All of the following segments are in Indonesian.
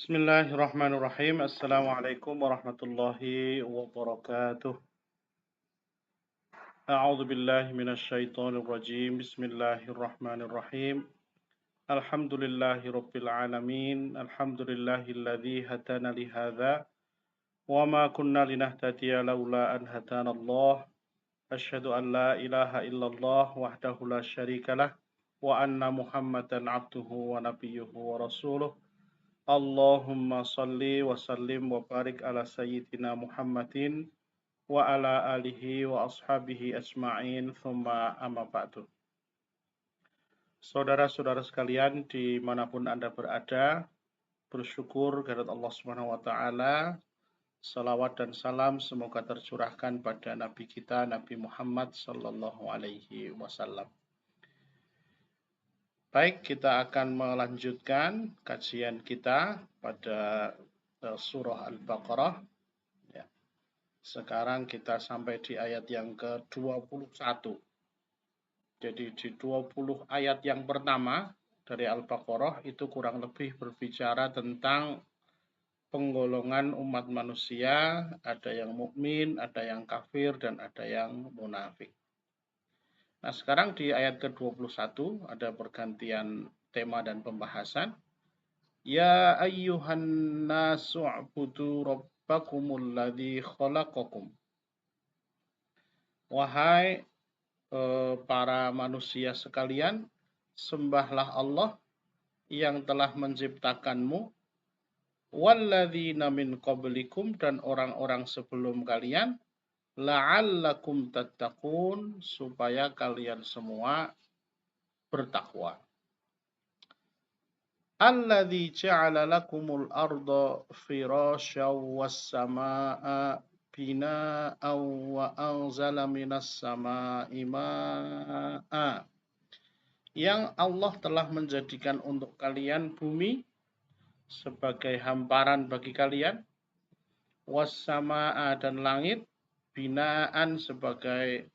Bismillahirrahmanirrahim. Assalamualaikum warahmatullahi wabarakatuh. A'udzu billahi minasyaitonir rajim. Bismillahirrahmanirrahim. Alhamdulillahi rabbil alamin. Alhamdulillahilladzi hadana li hadza wa ma kunna linahtadiya laula an hadanallah. Asyhadu an la ilaha illallah wahdahu la syarikalah wa anna Muhammadan abduhu wa nabiyyuhu wa rasuluh. Allahumma salli wa sallim wa barik ala sayyidina Muhammadin wa ala alihi wa ashabihi ajma'in thumma amma ba'du. Saudara-saudara sekalian dimanapun Anda berada, bersyukur kehadirat Allah Subhanahu wa Ta'ala. Salawat dan salam semoga tercurahkan pada Nabi kita Nabi Muhammad sallallahu alaihi wasallam. Baik, kita akan melanjutkan kajian kita pada surah Al-Baqarah. Ya. Sekarang kita sampai di ayat yang ke-21. Jadi di 20 ayat yang pertama dari Al-Baqarah itu kurang lebih berbicara tentang penggolongan umat manusia, ada yang mukmin, ada yang kafir, dan ada yang munafik. Nah, sekarang di ayat ke-21 ada pergantian tema dan pembahasan. Ya ayyuhan nasu u'budu rabbakumul ladzi khalaqakum. Wahai para manusia sekalian, sembahlah Allah yang telah menciptakanmu, walladzina min qablikum, dan orang-orang sebelum kalian, la'allakum tattaqun, supaya kalian semua bertakwa. Alladzi ja'ala lakumul arda firasyaw was samaa'a bina'aw wa anzala minas samaa'i maa'a. Yang Allah telah menjadikan untuk kalian bumi sebagai hamparan bagi kalian, was samaa'a, dan langit, binaan sebagai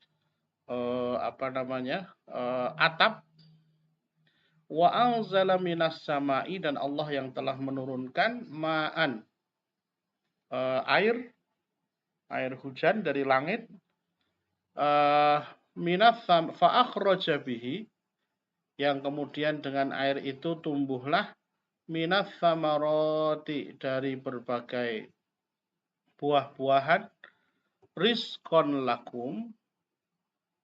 atap, wa anzala minas sama'i, dan Allah yang telah menurunkan ma'an, air hujan dari langit, minas fa akhraja bihi, yang kemudian dengan air itu tumbuhlah minas samarati, dari berbagai buah-buahan, rizqon lakum,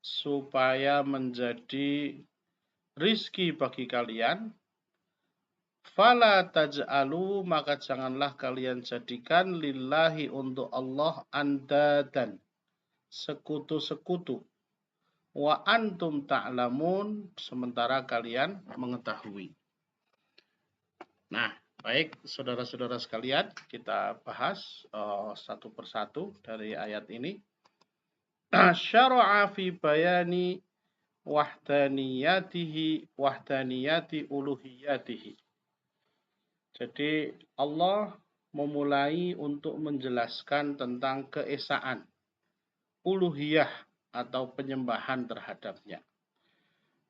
supaya menjadi rizki bagi kalian. Fala taj'alu, maka janganlah kalian jadikan, lillahi, untuk Allah, andadan, sekutu-sekutu, wa antum ta'lamun, sementara kalian mengetahui. Nah, baik saudara-saudara sekalian, kita bahas satu persatu dari ayat ini. Syara'a fi bayani wahdaniyati uluhiyatihi. Jadi Allah memulai untuk menjelaskan tentang keesaan uluhiyah atau penyembahan terhadapnya.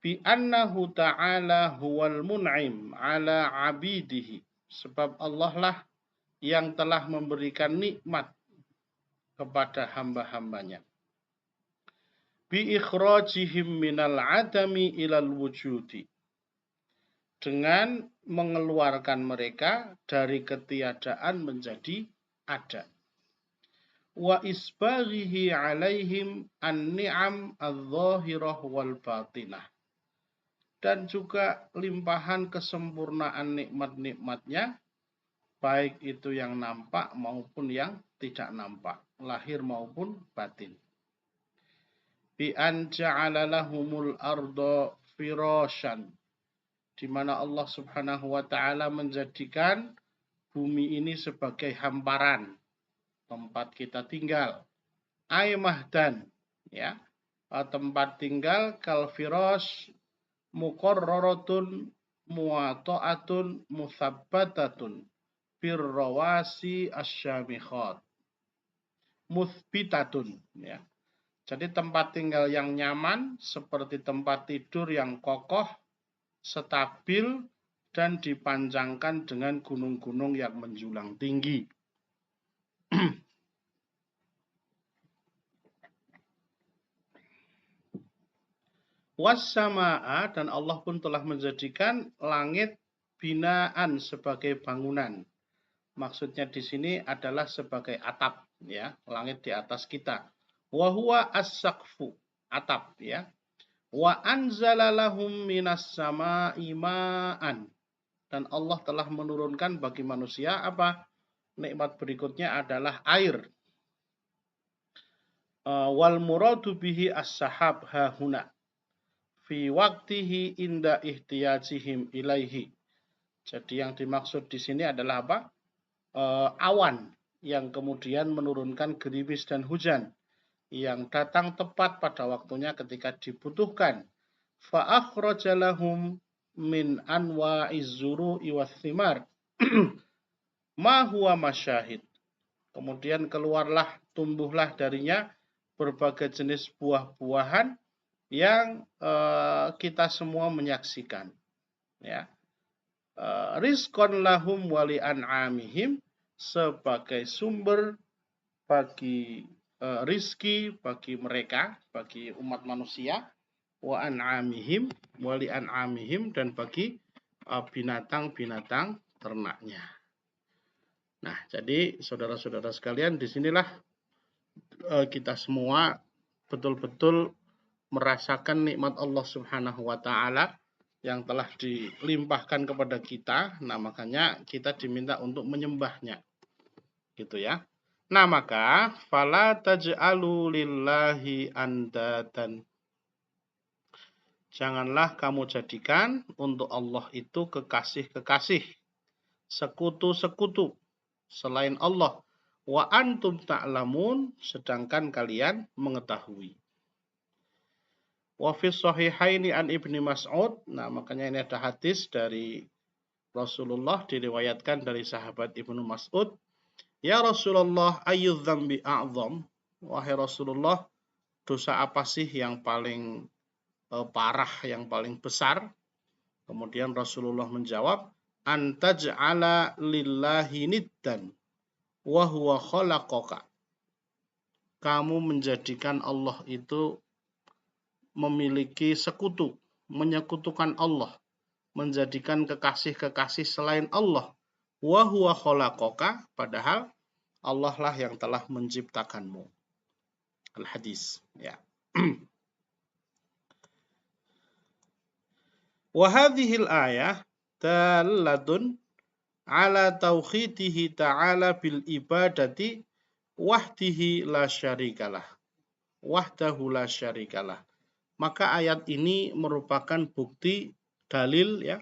Bi annahu ta'ala huwal mun'im ala abidihi, sebab Allah lah yang telah memberikan nikmat kepada hamba-hambanya. Bi ikhrajihim minal adami ilal wujudi, dengan mengeluarkan mereka dari ketiadaan menjadi ada. Wa isbaghihi alaihim an-ni'am adh-dhahirah wal batinah, dan juga limpahan kesempurnaan nikmat-nikmatnya, baik itu yang nampak maupun yang tidak nampak, lahir maupun batin. Bi an ja'ala lahumul arda firasyan, di mana Allah Subhanahu wa Ta'ala menjadikan bumi ini sebagai hamparan, tempat kita tinggal. Aimahdan, ya, tempat tinggal, kal firas muqarraratun muwata'atun musabbatatun birrawasi asyamikhat muthbitatun, ya. Jadi tempat tinggal yang nyaman seperti tempat tidur yang kokoh, stabil, dan dipanjangkan dengan gunung-gunung yang menjulang tinggi. Wassama'a, dan Allah pun telah menjadikan langit binaan sebagai bangunan. Maksudnya di sini adalah sebagai atap, ya, langit di atas kita. Wa huwa as-saqfu, atap, ya. Wa anzala lahum minas sama'i ma'an, dan Allah telah menurunkan bagi manusia apa? Nikmat berikutnya adalah air. Wal muradu bihi as-sahab hahuna fi waqtihi inda ihtiyajihim ilaihi. Jadi yang dimaksud di sini adalah apa? Awan yang kemudian menurunkan gerimis dan hujan yang datang tepat pada waktunya ketika dibutuhkan. Fa akhraja lahum min anwa'iz zuru'i wathimar ma huwa masyahid. Kemudian keluarlah, tumbuhlah darinya berbagai jenis buah-buahan yang kita semua menyaksikan, ya. Rizqan lahum wali an'amihim, sebagai sumber bagi rizki bagi mereka, bagi umat manusia, wa an'amihim wali an'amihim, dan bagi binatang-binatang ternaknya. Nah, jadi saudara-saudara sekalian, disinilah kita semua betul-betul merasakan nikmat Allah Subhanahu wa Ta'ala yang telah dilimpahkan kepada kita. Nah, makanya kita diminta untuk menyembahnya, gitu ya. Nah, maka fala taj'alu lillahi andadan, janganlah kamu jadikan untuk Allah itu kekasih-kekasih, sekutu-sekutu selain Allah. Wa antum ta'lamun, sedangkan kalian mengetahui. Wa fi sahihaini an Ibnu Mas'ud. Nah, makanya ini ada hadis dari Rasulullah, diriwayatkan dari sahabat Ibnu Mas'ud. Ya Rasulullah, ayyu dzambi a'dzam? Wahai Rasulullah, dosa apa sih yang paling parah, yang paling besar? Kemudian Rasulullah menjawab, antaj'ala lillahi niddan wa huwa khalaqaka. Kamu menjadikan Allah itu memiliki sekutu, menyekutukan Allah, menjadikan kekasih-kekasih selain Allah. Wa huwa khalaqaka, padahal Allah lah yang telah menciptakanmu. Al-hadis, ya. Wa hadhil ayah dalatun ala tauhidihi ta'ala bil ibadati wahdihi la syarikalah. Wahdahu la syarikalah. Maka ayat ini merupakan bukti, dalil, ya,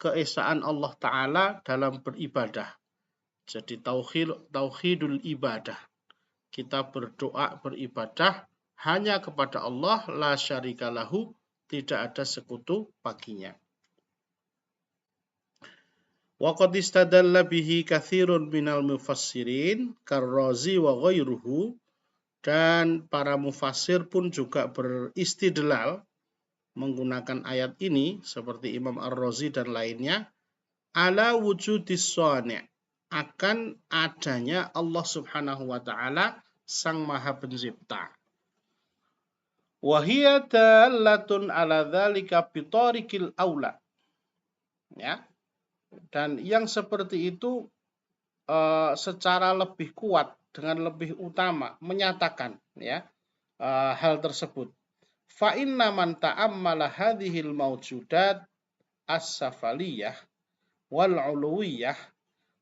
keesaan Allah Ta'ala dalam beribadah. Jadi tauhidul ibadah. Kita berdoa, beribadah hanya kepada Allah, la syarikalahu, tidak ada sekutu baginya. Wa qad istadalla bihi katsirun minal mufassirin karrazi wa ghairuhu, dan para mufassir pun juga beristidlal menggunakan ayat ini seperti Imam Ar-Razi dan lainnya, ala wujudis shani', akan adanya Allah Subhanahu wa Ta'ala, Sang Maha Pencipta. Wa hiya dalatun ala dzalika bitariqil aula, ya. Dan yang seperti itu secara lebih kuat, dengan lebih utama menyatakan, ya, hal tersebut. Fa inna man ta'ammala hadhil mawjudat as-safaliyah wal 'uluwiyah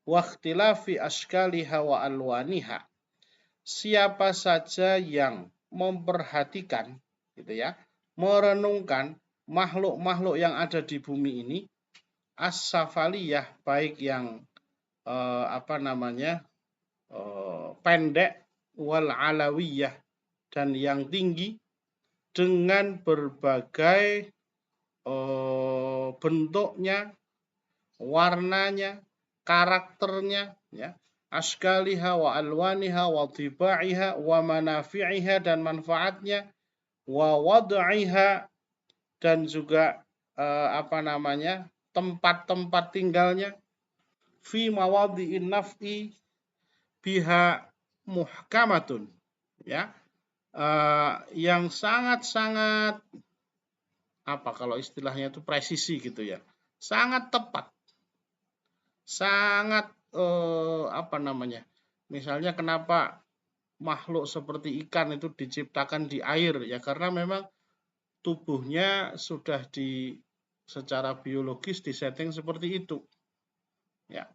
wa ikhtilafi ashkaliha wa alwaniha. Siapa saja yang memperhatikan, gitu ya, merenungkan makhluk-makhluk yang ada di bumi ini, as-safaliyah, baik yang pendek, wal alawiyah, dan yang tinggi, dengan berbagai bentuknya, warnanya, karakternya, ya, ashkaliha wa alwaniha wa tibaiha wa manafi'iha, dan manfaatnya, wa wad'iha, dan juga tempat-tempat tinggalnya, fi mawadhi'in naf'i biha muhkamatun, ya, yang sangat-sangat apa kalau istilahnya itu presisi gitu ya, sangat tepat, sangat apa namanya, misalnya kenapa makhluk seperti ikan itu diciptakan di air, ya karena memang tubuhnya sudah secara biologis disetting seperti itu. Ya.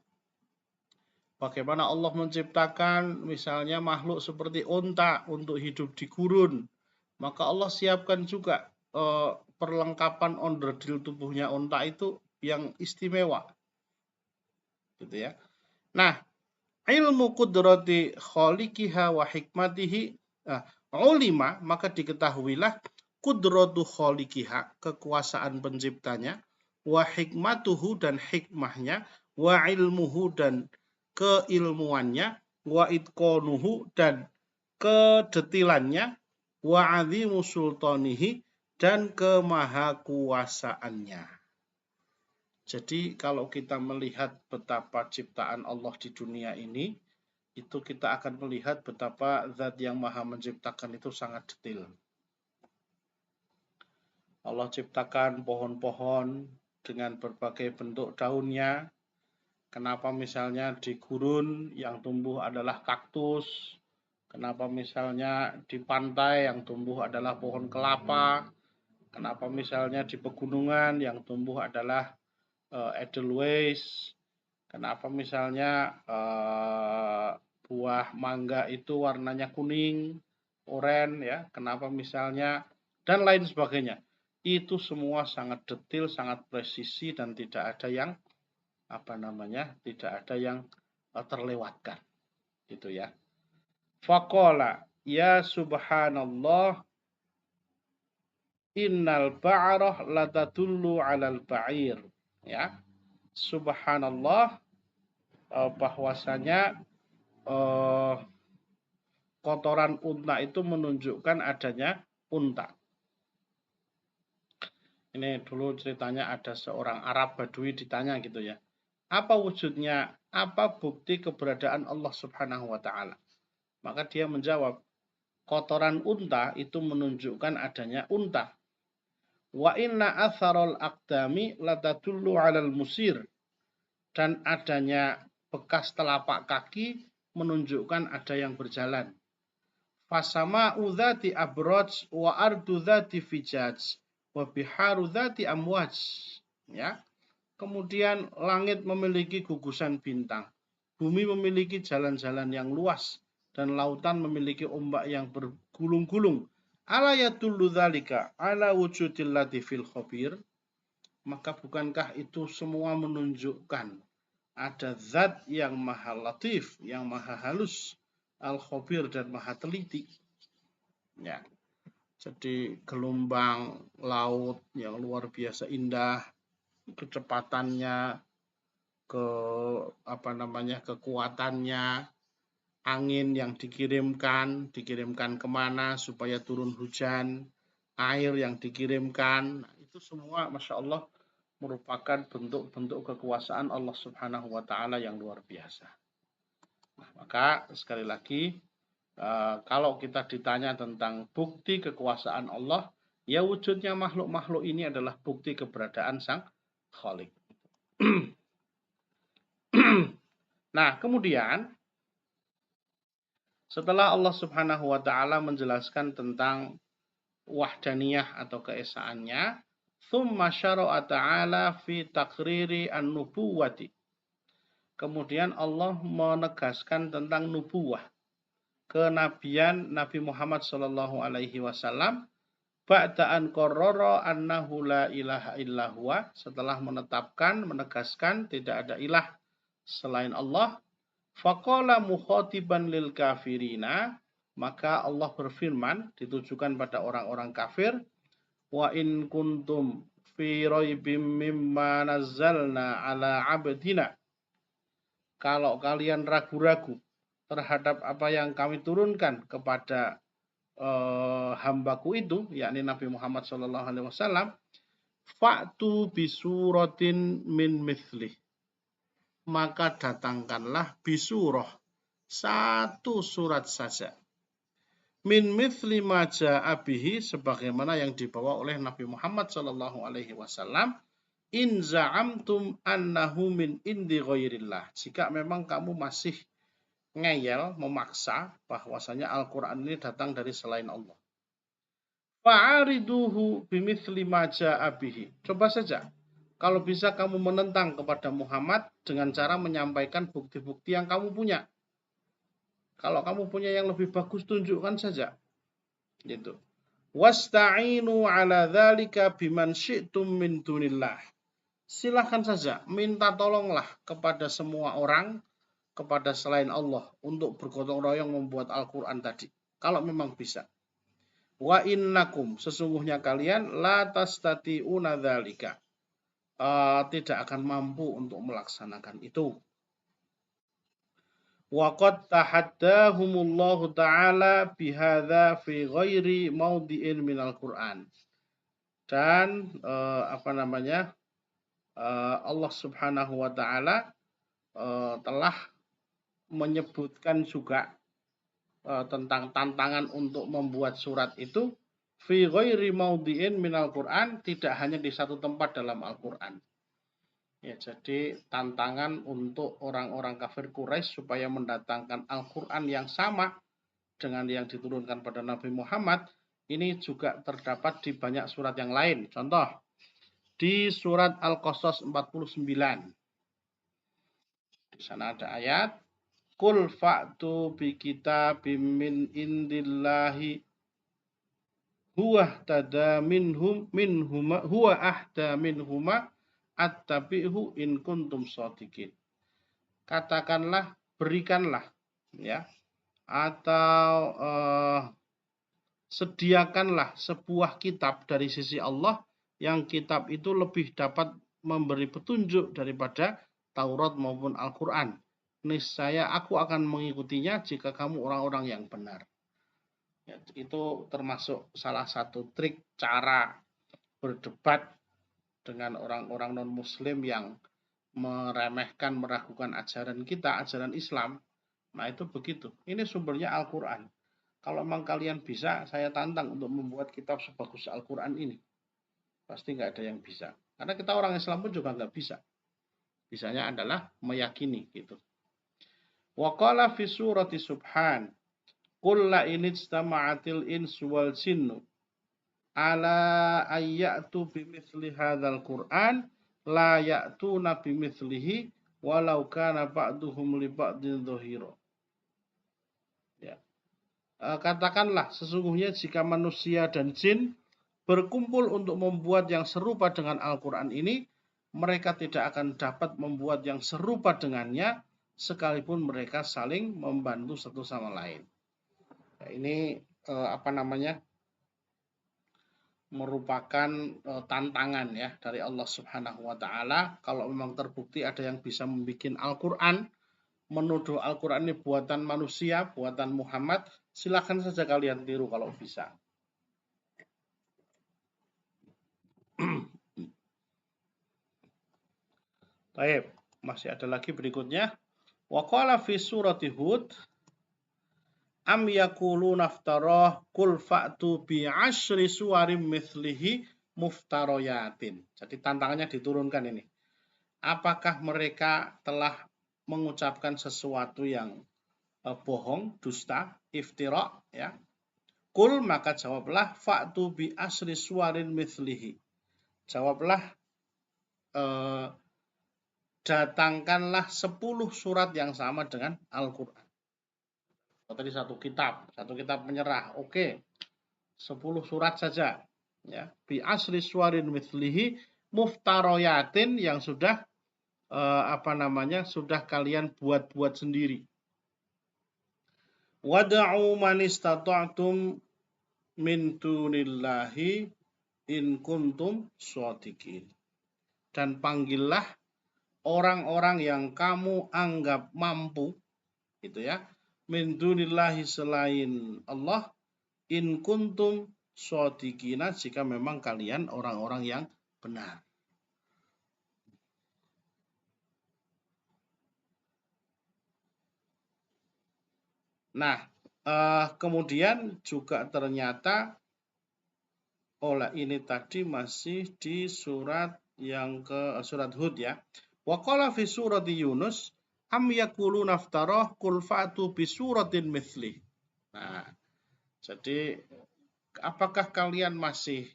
Bagaimana Allah menciptakan misalnya makhluk seperti unta untuk hidup di gurun, maka Allah siapkan juga perlengkapan onderdil tubuhnya unta itu yang istimewa, gitu ya. Nah, ilmu qudrati khaliqiha wa hikmatihi ulima, maka diketahuilah qudratu khaliqiha, kekuasaan penciptanya, wa hikmatuhu, dan hikmahnya, wa ilmuhu, dan keilmuannya, wa itqanuhu, dan kedetilannya, wa azimu sultanihi, dan kemahakuasaannya. Jadi kalau kita melihat betapa ciptaan Allah di dunia ini, itu kita akan melihat betapa zat yang maha menciptakan itu sangat detail. Allah ciptakan pohon-pohon dengan berbagai bentuk daunnya. Kenapa misalnya di gurun yang tumbuh adalah kaktus? Kenapa misalnya di pantai yang tumbuh adalah pohon kelapa? Kenapa misalnya di pegunungan yang tumbuh adalah edelweiss? Kenapa misalnya buah mangga itu warnanya kuning, oranye, ya? Kenapa misalnya, dan lain sebagainya. Itu semua sangat detail, sangat presisi, dan tidak ada yang tidak ada yang terlewatkan, gitu ya. Faqala ya subhanallah innal ba'rah latadullu 'alal ba'ir, ya. Subhanallah, bahwasanya kotoran unta itu menunjukkan adanya unta. Ini dulu ceritanya ada seorang Arab Badui ditanya gitu ya. Apa wujudnya, apa bukti keberadaan Allah Subhanahu wa taala? Maka dia menjawab, kotoran unta itu menunjukkan adanya unta. Wa inna atharul aqdami latadullu 'alal musir. Dan adanya bekas telapak kaki menunjukkan ada yang berjalan. Fasama udzati abraj wa ardu dzati fijaj wa biharu dzati amwaj. Ya. Kemudian langit memiliki gugusan bintang, bumi memiliki jalan-jalan yang luas, dan lautan memiliki ombak yang bergulung-gulung. Ala yadullu dzalika ala wujudil latifil khabir? Maka bukankah itu semua menunjukkan ada zat yang maha latif, yang maha halus, al-khabir, dan maha teliti. Ya. Jadi gelombang laut yang luar biasa indah, kecepatannya, kekuatannya, angin yang dikirimkan kemana supaya turun hujan, air yang dikirimkan, itu semua Masya Allah merupakan bentuk-bentuk kekuasaan Allah Subhanahu wa taala yang luar biasa. Nah, maka sekali lagi, kalau kita ditanya tentang bukti kekuasaan Allah, ya wujudnya makhluk-makhluk ini adalah bukti keberadaan Sang Khalik. Nah, kemudian setelah Allah Subhanahu wa taala menjelaskan tentang wahdaniyah atau keesaannya, tsumma syara'a ta'ala fi taqriri an-nubuwwati. Kemudian Allah menegaskan tentang nubuwah, kenabian Nabi Muhammad sallallahu alaihi wasallam, ba'da an qarrara annahu la ilaha illa huwa, setelah menegaskan tidak ada ilah selain Allah. Faqala mukhatiban lil kafirina, maka Allah berfirman ditujukan pada orang-orang kafir, wa in kuntum fi raibim mimma nazzalna ala abdina. Kalau kalian ragu-ragu terhadap apa yang kami turunkan kepada hambaku itu, yakni Nabi Muhammad sallallahu alaihi wasallam, fa'tu bisuratin min mithlih. Maka datangkanlah bisurah, satu surat saja. Min mithli ma ja'a bihi, sebagaimana yang dibawa oleh Nabi Muhammad sallallahu alaihi wasallam. In za'amtum annahu min indi ghairillah. Jika memang kamu masih ngeyel, memaksa bahwasanya Al-Qur'an ini datang dari selain Allah. Fa'ariduhu bimithli ma ja'a bihi. Coba saja, kalau bisa kamu menentang kepada Muhammad dengan cara menyampaikan bukti-bukti yang kamu punya. Kalau kamu punya yang lebih bagus, tunjukkan saja. Gitu. Wasta'inu ala dzalika biman syi'tum min dunillah. Silahkan saja minta tolonglah kepada semua orang, kepada selain Allah, untuk bergotong royong membuat Al-Quran tadi. Kalau memang bisa. Wa innakum, sesungguhnya kalian la tastati'una dzalika. Tidak akan mampu untuk melaksanakan itu. Wa qad tahaddahumullahu ta'ala bihadza fi ghairi maudhi'in minal Qur'an. Dan Allah Subhanahu wa taala telah menyebutkan juga tentang tantangan untuk membuat surat itu fi ghairi maudhi'in minal Qur'an, tidak hanya di satu tempat dalam Al-Qur'an. Ya, jadi tantangan untuk orang-orang kafir Quraisy supaya mendatangkan Al-Quran yang sama dengan yang diturunkan pada Nabi Muhammad, ini juga terdapat di banyak surat yang lain. Contoh, di surat Al-Qasas 49. Di sana ada ayat, Qul fa'tu bi kitabim min indillahi huwa ahda minhuma attabi'hu in kuntum shadiqin. Katakanlah, berikanlah, ya, atau sediakanlah sebuah kitab dari sisi Allah yang kitab itu lebih dapat memberi petunjuk daripada Taurat maupun Al-Quran. Niscaya aku akan mengikutinya jika kamu orang-orang yang benar. Ya, itu termasuk salah satu trik cara berdebat dengan orang-orang non-muslim yang meremehkan, meragukan ajaran kita, ajaran Islam. Nah, itu begitu. Ini sumbernya Al-Quran. Kalau memang kalian bisa, saya tantang untuk membuat kitab sebagus Al-Quran ini. Pasti nggak ada yang bisa. Karena kita orang Islam pun juga nggak bisa. Bisanya adalah meyakini gitu. Wa qala fi surati Subhan, Qul la inijtama'atil insu wal jinnu ala ayyatu bimithli hadzal Qur'an la ya'tuna bimithlihi walau kana ba'duhum li ba'din dhahira. Ya. Katakanlah, sesungguhnya jika manusia dan jin berkumpul untuk membuat yang serupa dengan Al-Quran ini, mereka tidak akan dapat membuat yang serupa dengannya sekalipun mereka saling membantu satu sama lain. Ya, ini merupakan tantangan ya dari Allah Subhanahu wa taala. Kalau memang terbukti ada yang bisa membuat Al-Qur'an, menuduh Al-Qur'an ini buatan manusia, buatan Muhammad, silakan saja kalian tiru kalau bisa. Baik, masih ada lagi berikutnya. Wa qala fi surati Hud, am yaquluna naftarah qul fa'tu bi 'asyri suwarim mithlihi muftarayatin. Jadi tantangannya diturunkan ini. Apakah mereka telah mengucapkan sesuatu yang bohong, dusta, iftira, ya? Qul, maka jawablah, fa'tu bi 'asyri suwarin mithlihi. Jawablah, datangkanlah 10 surat yang sama dengan Al-Qur'an. Tadi satu kitab menyerah, oke. 10 surat saja, ya. Bi asri suwarin mithlihi muftarayatin, yang sudah sudah kalian buat-buat sendiri. Wad'u man istata'tum min dunillahi in kuntum shadiqin. Dan panggillah orang-orang yang kamu anggap mampu, gitu ya, min dunillahi, selain Allah, in kuntum shadiqina, jika memang kalian orang-orang yang benar. Nah, kemudian juga ternyata ini tadi masih di surat yang ke surat Hud ya. Wa qala fi surati Yunus am yaquluna naftarah qul fa'tu bi suratin mithli. Nah, jadi apakah kalian masih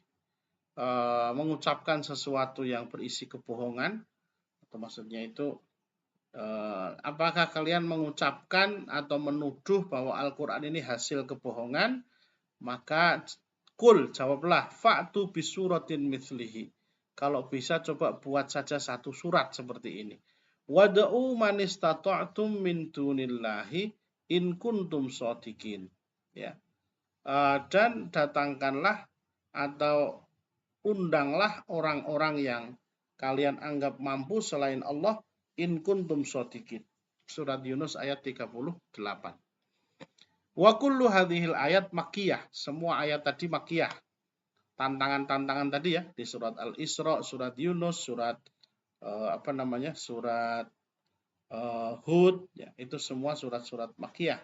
mengucapkan sesuatu yang berisi kebohongan? Atau maksudnya itu apakah kalian mengucapkan atau menuduh bahwa Al-Quran ini hasil kebohongan? Maka kul, jawablah, fa'tu bisuratin mithlihi. Kalau bisa coba buat saja satu surat seperti ini. Wada'u man istata'tum min dunillahi in kuntum shodiqin. Ya. Dan datangkanlah atau undanglah orang-orang yang kalian anggap mampu selain Allah in kuntum shodiqin. Surat Yunus ayat 38. Wa kullu hadhil ayat makkiyah. Semua ayat tadi makkiyah. Tantangan-tantangan tadi ya di surat Al-Isra, surat Yunus, surat surat Hud ya, itu semua surat-surat makkiyah.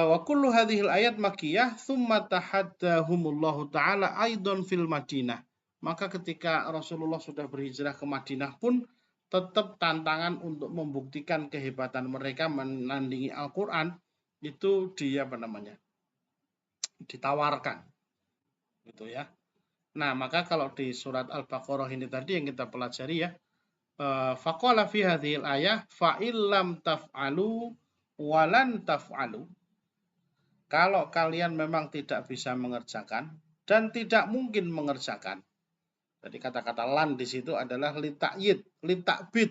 Wa kullu hadhil ayat makkiyah thumma tahaddahumullahu taala aidan fil Madinah. Maka ketika Rasulullah sudah berhijrah ke Madinah pun tetap tantangan untuk membuktikan kehebatan mereka menandingi Al-Quran itu ditawarkan gitu ya. Nah, maka kalau di surat Al-Baqarah ini tadi yang kita pelajari ya, faqala fi hadhil ayah fa illam taf'alu walan taf'alu. Kalau kalian memang tidak bisa mengerjakan dan tidak mungkin mengerjakan. Jadi kata-kata lan di situ adalah litakbid.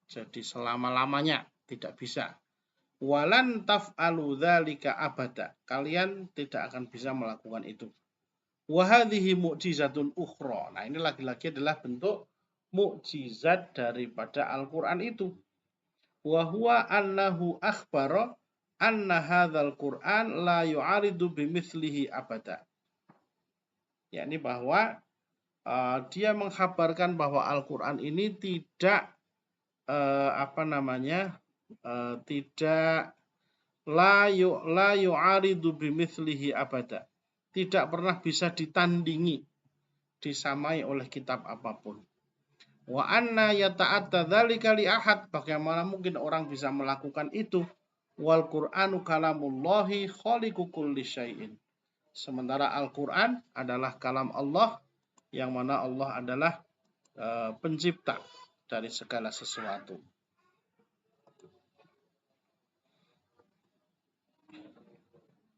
Jadi selama-lamanya tidak bisa. Walan taf'alu dzalika abada. Kalian tidak akan bisa melakukan itu. Wa hadhihi mu'jizatun ukhra. Nah, ini lagi-lagi adalah bentuk mukjizat daripada Al-Qur'an itu. Wa huwa annahu akhbara anna hadzal Qur'an la yu'aridu bimithlihi abada. Yakni bahwa dia mengkhabarkan bahwa Al-Quran ini tidak tidak la yu'aridu bimithlihi abada. Tidak pernah bisa ditandingi, disamai oleh kitab apapun. Wa anna yata'atta dzalika li ahad. Bagaimana mungkin orang bisa melakukan itu? Wal Qur'anu kalamullahi khaliqu kulli syai'in. Sementara Al-Quran adalah kalam Allah, yang mana Allah adalah pencipta dari segala sesuatu.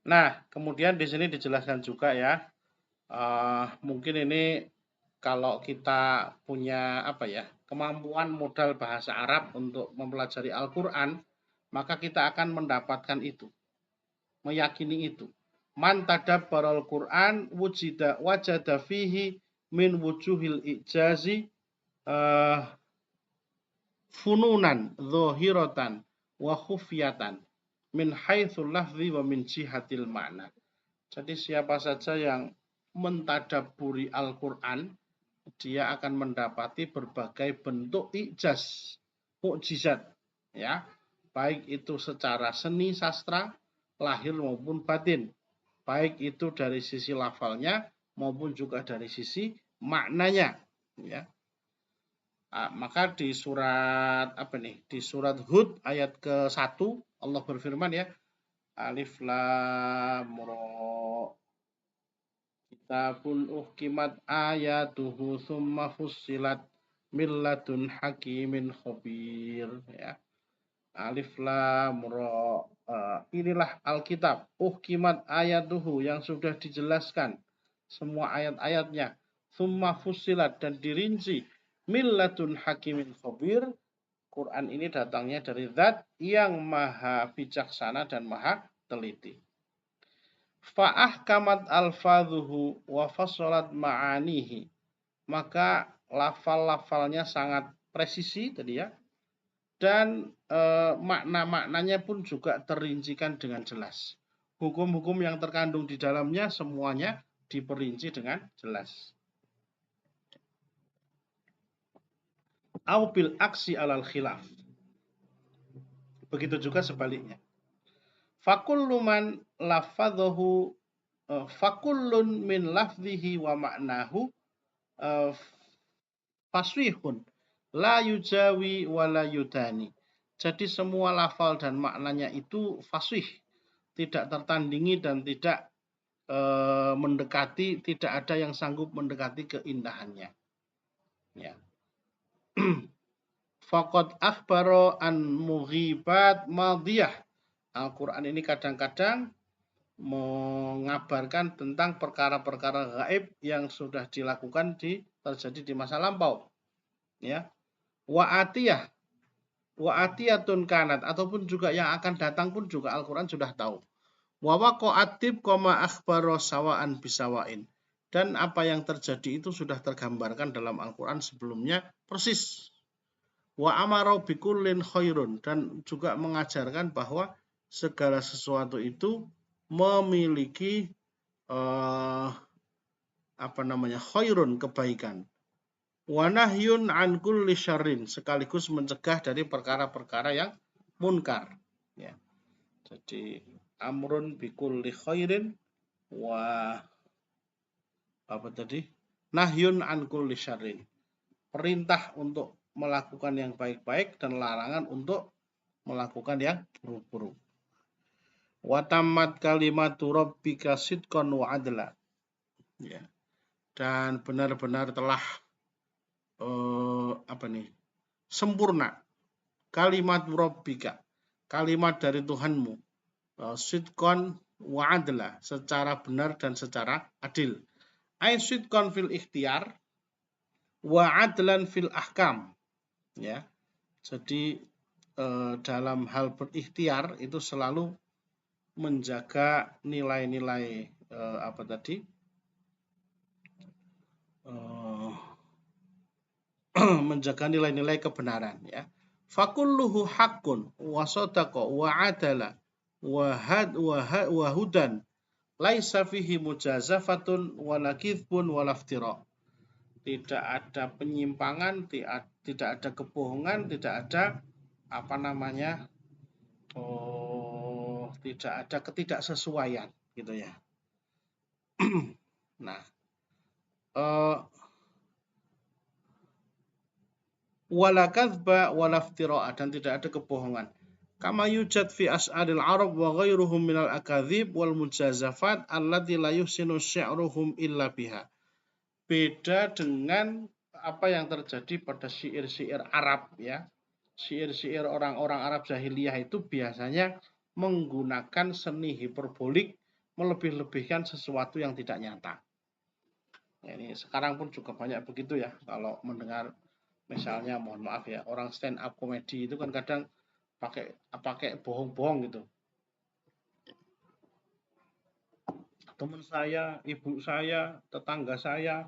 Nah, kemudian di sini dijelaskan juga ya, mungkin ini kalau kita punya kemampuan modal bahasa Arab untuk mempelajari Al-Quran, maka kita akan mendapatkan itu, meyakini itu. Man tadabbaral Quran wajada fihi min wujuhil ijazi fununan zahiratan wa khufyatan min haitsul lafzi wa min jihatil ma'na. Jadi siapa saja yang mentadabburi Al-Quran, dia akan mendapati berbagai bentuk ijaz, mukjizat ya, baik itu secara seni sastra lahir maupun batin, baik itu dari sisi lafalnya maupun juga dari sisi maknanya ya. Maka di surat di surat Hud ayat ke-1 Allah berfirman ya, Alif Lam Ra, kitabun uhkimat ayatuhu summa fussilat min ladun hakimin khabir ya. Alif Lam Ra, inilah Alkitab uhkimat ayatuhu yang sudah dijelaskan semua ayat-ayatnya, summa fussilat dan dirinci min ladun hakimin khabir. Quran ini datangnya dari Zat yang maha bijaksana dan maha teliti. Fa'ahkamat alfadhuhu wa fassalat ma'anihi. Maka lafal-lafalnya sangat presisi tadi ya. Dan makna-maknanya pun juga terincikan dengan jelas. Hukum-hukum yang terkandung di dalamnya semuanya diperinci dengan jelas. Au bil aksi alal khilaf. Begitu juga sebaliknya. Fakullu man lafadhahu fakullun min lafzihi wa ma'nahu faswihun la yujawi wa la yudani. Jadi semua lafal dan maknanya itu fasih, tidak tertandingi dan tidak mendekati, tidak ada yang sanggup mendekati keindahannya. Ya. Faqad akhbaro an mughibat madiyah. Al-Quran ini kadang-kadang mengabarkan tentang perkara-perkara gaib yang sudah dilakukan terjadi di masa lampau. Ya. Wa atiyatun kanat, ataupun juga yang akan datang pun juga Al-Quran sudah tahu. Wa waqa'atib koma akhbaro sawa'an bisawain. Dan apa yang terjadi itu sudah tergambarkan dalam Al-Quran sebelumnya persis. Wa amaro bikullin khairun, dan juga mengajarkan bahwa segala sesuatu itu memiliki khairun, kebaikan. Wa nahyun an kulli syarrin, sekaligus mencegah dari perkara-perkara yang munkar. Ya. Jadi amrun bikulli khairin wa nahyun an kulli syarrin. Perintah untuk melakukan yang baik-baik dan larangan untuk melakukan yang buruk-buruk. Wa tammat kalimatu rabbika sidqan wa adla. Ya. Dan benar-benar telah sempurna kalimat rabbika, kalimat dari Tuhanmu, sidqan wa adla, secara benar dan secara adil. Ai sidqan fil ikhtiar wa adlan fil ahkam. Ya. Jadi dalam hal berikhtiar itu selalu menjaga nilai-nilai menjaga nilai-nilai kebenaran, ya. Fakulluhu haqqun wa sadaqa wa adala wa hudan laisa fihi mujazafatun wa lakithbun wa laftira. Tidak ada penyimpangan, tidak ada kebohongan, tidak ada tidak ada ketidaksesuaian, gitu ya. Nah, wala kadzba wala iftira'a, dan tidak ada kebohongan. Kama yujad fi as'aril arab wa ghairuhum minal akadzib wal mujazafat allati la yuhsinu syi'ruhum illa biha. Beda dengan apa yang terjadi pada syair-syair Arab, ya. Syair-syair orang-orang Arab jahiliyah itu biasanya menggunakan seni hiperbolik, melebih-lebihkan sesuatu yang tidak nyata. Ya, ini sekarang pun juga banyak begitu ya. Kalau mendengar misalnya, mohon maaf ya, orang stand up komedi itu kan kadang pakai bohong-bohong gitu. Teman saya, ibu saya, tetangga saya,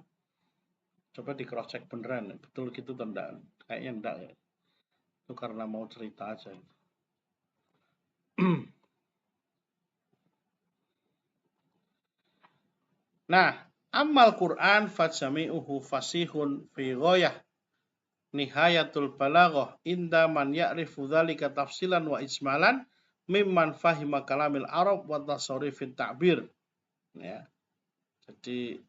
coba di cross check beneran, betul gitu atau enggak? Kayaknya enggak ya. Itu karena mau cerita aja. Nah, amal Quran fajami'uhu fasihun fi ghayah nihayatul balaghah inda man ya'rifu dzalika tafsilan wa ijmalan mimman fahima kalamil arab wa tasarrufit ta'bir. Ya. Jadi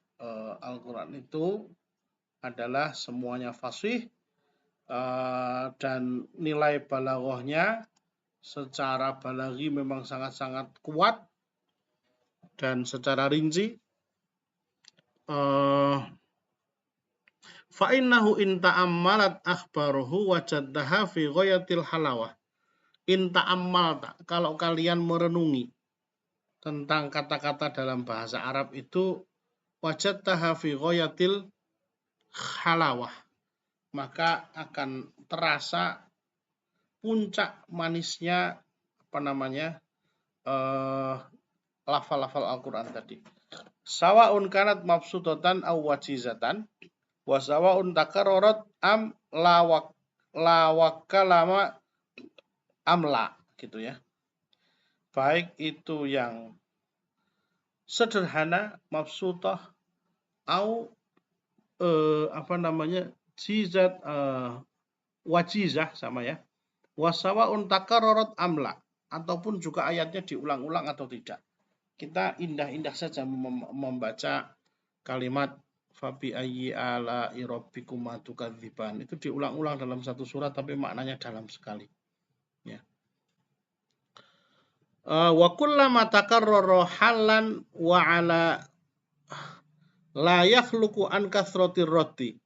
Al-Quran itu adalah semuanya fasih, dan nilai balaghahnya secara balaghi memang sangat-sangat kuat, dan secara rinci fa innahu in ta'ammalat akhbaruhu wajaddaha fi ghayatil halawah. In ta'ammalta, kalau kalian merenungi tentang kata-kata dalam bahasa Arab itu, wajaddaha fi ghayatil halawah, maka akan terasa puncak manisnya lafal-lafal Al-Quran tadi. Sawa'un kanat mabsutatan aw wajizatan wa sawa'un takarrarat am lawakkalama amla, gitu ya. Baik itu yang sederhana, mabsutah, au jizat, wajizah sama ya. Wasawaun takarrarat amla, ataupun juga ayatnya diulang-ulang atau tidak. Kita indah-indah saja membaca kalimat fabi ayyi ala rabbikuma tukadziban. Itu diulang-ulang dalam satu surat tapi maknanya dalam sekali. Ya. Wa kullama takarrara halan wa ala la yakhluqu an kathratir raddi.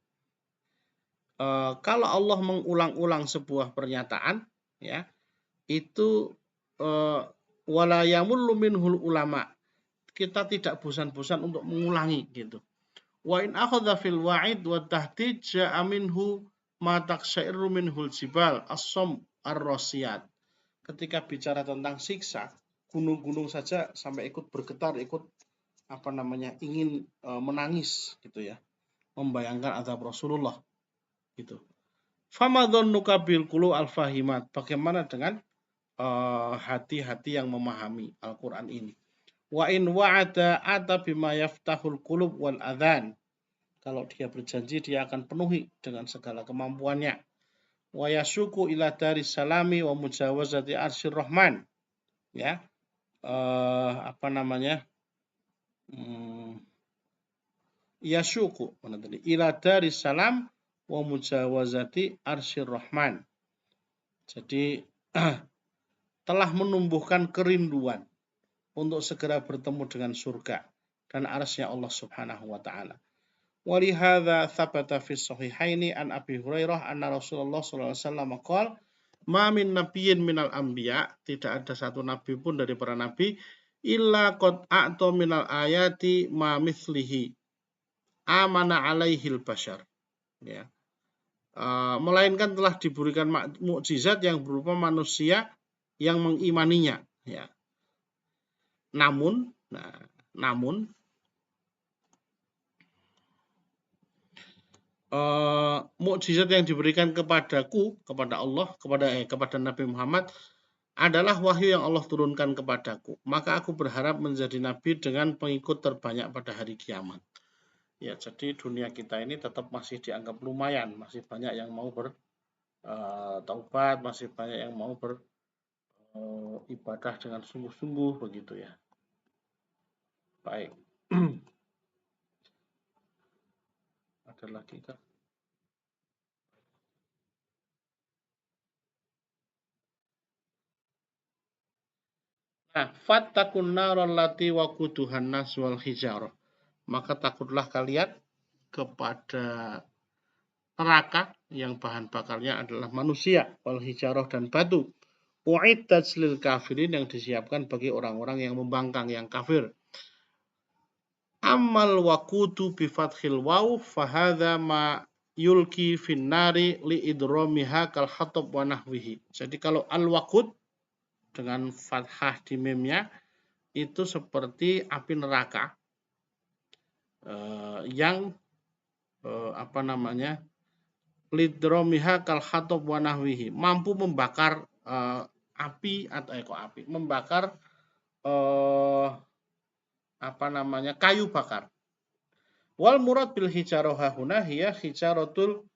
Kalau Allah mengulang-ulang sebuah pernyataan, ya, itu wala yamullu minhul ulama. Kita tidak bosan-bosan untuk mengulangi gitu. Wa in akhadha fil wa'id wa tahdid ja'a minhu ma taqshairu minhul jibal as-sam ar-rasiyat. Ketika bicara tentang siksa, gunung-gunung saja sampai ikut bergetar, ikut ingin menangis gitu ya. Membayangkan azab Rasulullah gitu. Famadhannuka bil qulu al-fahimat. Bagaimana dengan hati-hati yang memahami Al-Qur'an ini? Wa in wa'ada ata bima yaftahul qulub wal adhan. Kalau dia berjanji dia akan penuhi dengan segala kemampuannya. Wa yasuku ila daris salami wa mujawazati arsyir rahman. Ya. Yasuku ila daris salam wa mujawazati arsyir rahman. Jadi telah menumbuhkan kerinduan untuk segera bertemu dengan surga dan arsy-Nya Allah Subhanahu wa taala. Wa li hadza thabata fi sahihaini an Abi Hurairah anna Rasulullah sallallahu alaihi wasallam qala ma min nabiyyin minal anbiya, tidak ada satu nabi pun dari para nabi illa qad a'ta minal ayati ma mithlihi amana alaihil bashar, ya. Melainkan telah diberikan mukjizat yang berupa manusia yang mengimaninya, ya. Namun mukjizat yang diberikan kepadaku, kepada Allah, kepada Nabi Muhammad adalah wahyu yang Allah turunkan kepadaku. Maka aku berharap menjadi nabi dengan pengikut terbanyak pada hari kiamat. Ya, jadi dunia kita ini tetap masih dianggap lumayan, masih banyak yang mau bertaubat, masih banyak yang mau beribadah dengan sungguh-sungguh begitu ya. Baik. Ada lagi kah? Nah, fattakun naral lati waquduhan nas wal hijarah. Maka takutlah kalian kepada neraka yang bahan bakarnya adalah manusia, wal hijarah dan batu. U'iddat lil kafirin, yang disiapkan bagi orang-orang yang membangkang, yang kafir. Amal waqudu bi fathil waw fahadha ma yulki finnari li idromiha kal hatab wa nahwihi. Jadi kalau al-waqud dengan fathah di memnya itu seperti api neraka yang lidromiha kal hatab wa nahwihi, mampu membakar membakar kayu bakar. Wal murad bil hijarah huna hiya hijaratul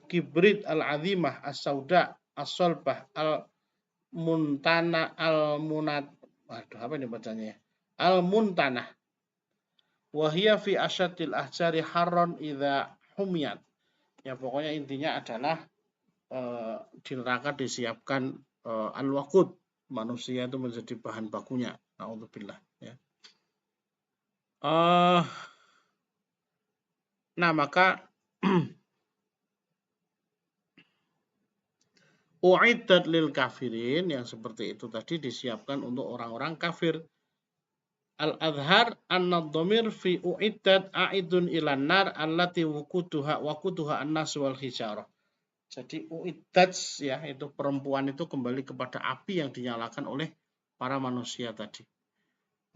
kibrit al-azimah as-sauda as-salbah al-muntana al-munat. Apa ini bacanya ya? Al-muntanah. Wa hiya fi asyatil ahjari harron idza humiyat. Ya, pokoknya intinya adalah di neraka disiapkan al-waqud, manusia itu menjadi bahan bakunya. Nauzubillah, ya. Nah, maka u'iddat lil kafirin, yang seperti itu tadi disiapkan untuk orang-orang kafir. Al-adhar anna dhamir fi u'iddat a'idun ilan nar allati waquduha an-nas wal hijarah. Jadi u'iddat, ya, itu perempuan itu kembali kepada api yang dinyalakan oleh para manusia tadi.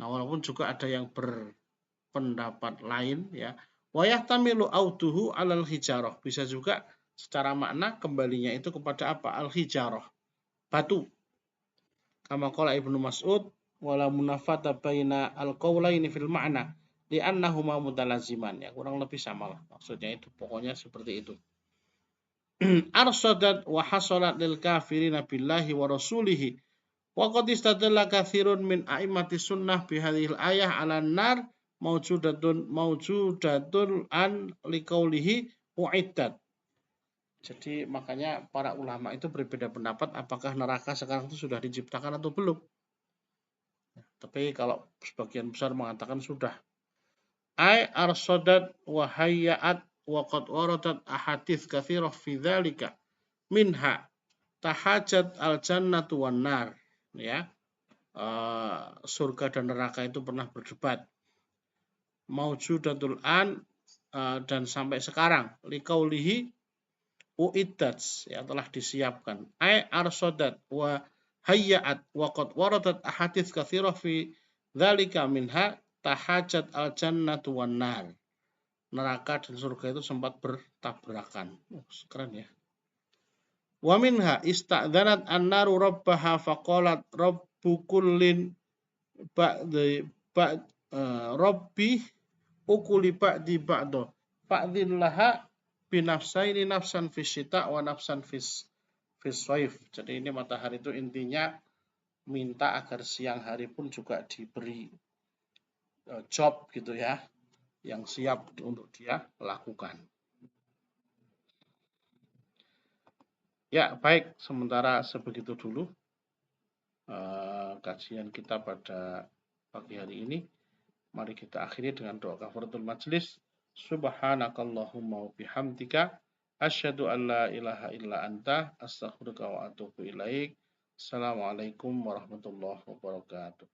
Nah, walaupun juga ada yang berpendapat lain, ya, wa yahtamilu auduhu alal hijarah, bisa juga secara makna kembalinya itu kepada apa? Al-hijarah, batu. Kama qala Ibnu Mas'ud wala munafata baina al-qaulaini fil ma'na li'annahuma mutalaziman. Ya, kurang lebih sama lah. Maksudnya itu pokoknya seperti itu. Arsadat wa hasalat lil kafirina billahi wa rasulihi. Wa qad istadalla katsirun min a'immati sunnah bi hadhil ayah 'ala nar maujudatun an liqaulihi uiddat. Jadi makanya para ulama itu berbeda pendapat apakah neraka sekarang itu sudah diciptakan atau belum. Tapi kalau sebagian besar mengatakan sudah. Ai arsadat wa hayyat wa qad waradat ahadits katsirah fi dzalika minha tahajat al jannatu wan nar, ya. Surga dan neraka itu pernah berdebat. Maujudatul an dan sampai sekarang liqaulihi uiddat, ya, telah disiapkan. Ai arsadat wa hayyat wa qad waradat ahadits katsirah fi dzalika minha tahajat al jannatu wan nar. Neraka dan surga itu sempat bertabrakan. Keren ya. Wa minha ista'dzanat an-naru rabbaha faqalat rabbu kullin ba'di rabbi ukuli ba'di ba'do fa'dhin laha binafsaini nafsan fis syita wa nafsan fis shaif. Jadi ini matahari itu intinya minta agar siang hari pun juga diberi job gitu ya, yang siap untuk dia lakukan. Ya, baik, sementara sebegitu dulu kajian kita pada pagi hari ini. Mari kita akhiri dengan doa kafaratul majlis. Subhanakallahumma wa bihamdika asyhadu an la ilaha illa anta astaghfiruka wa atubu ilaik. Assalamualaikum warahmatullahi wabarakatuh.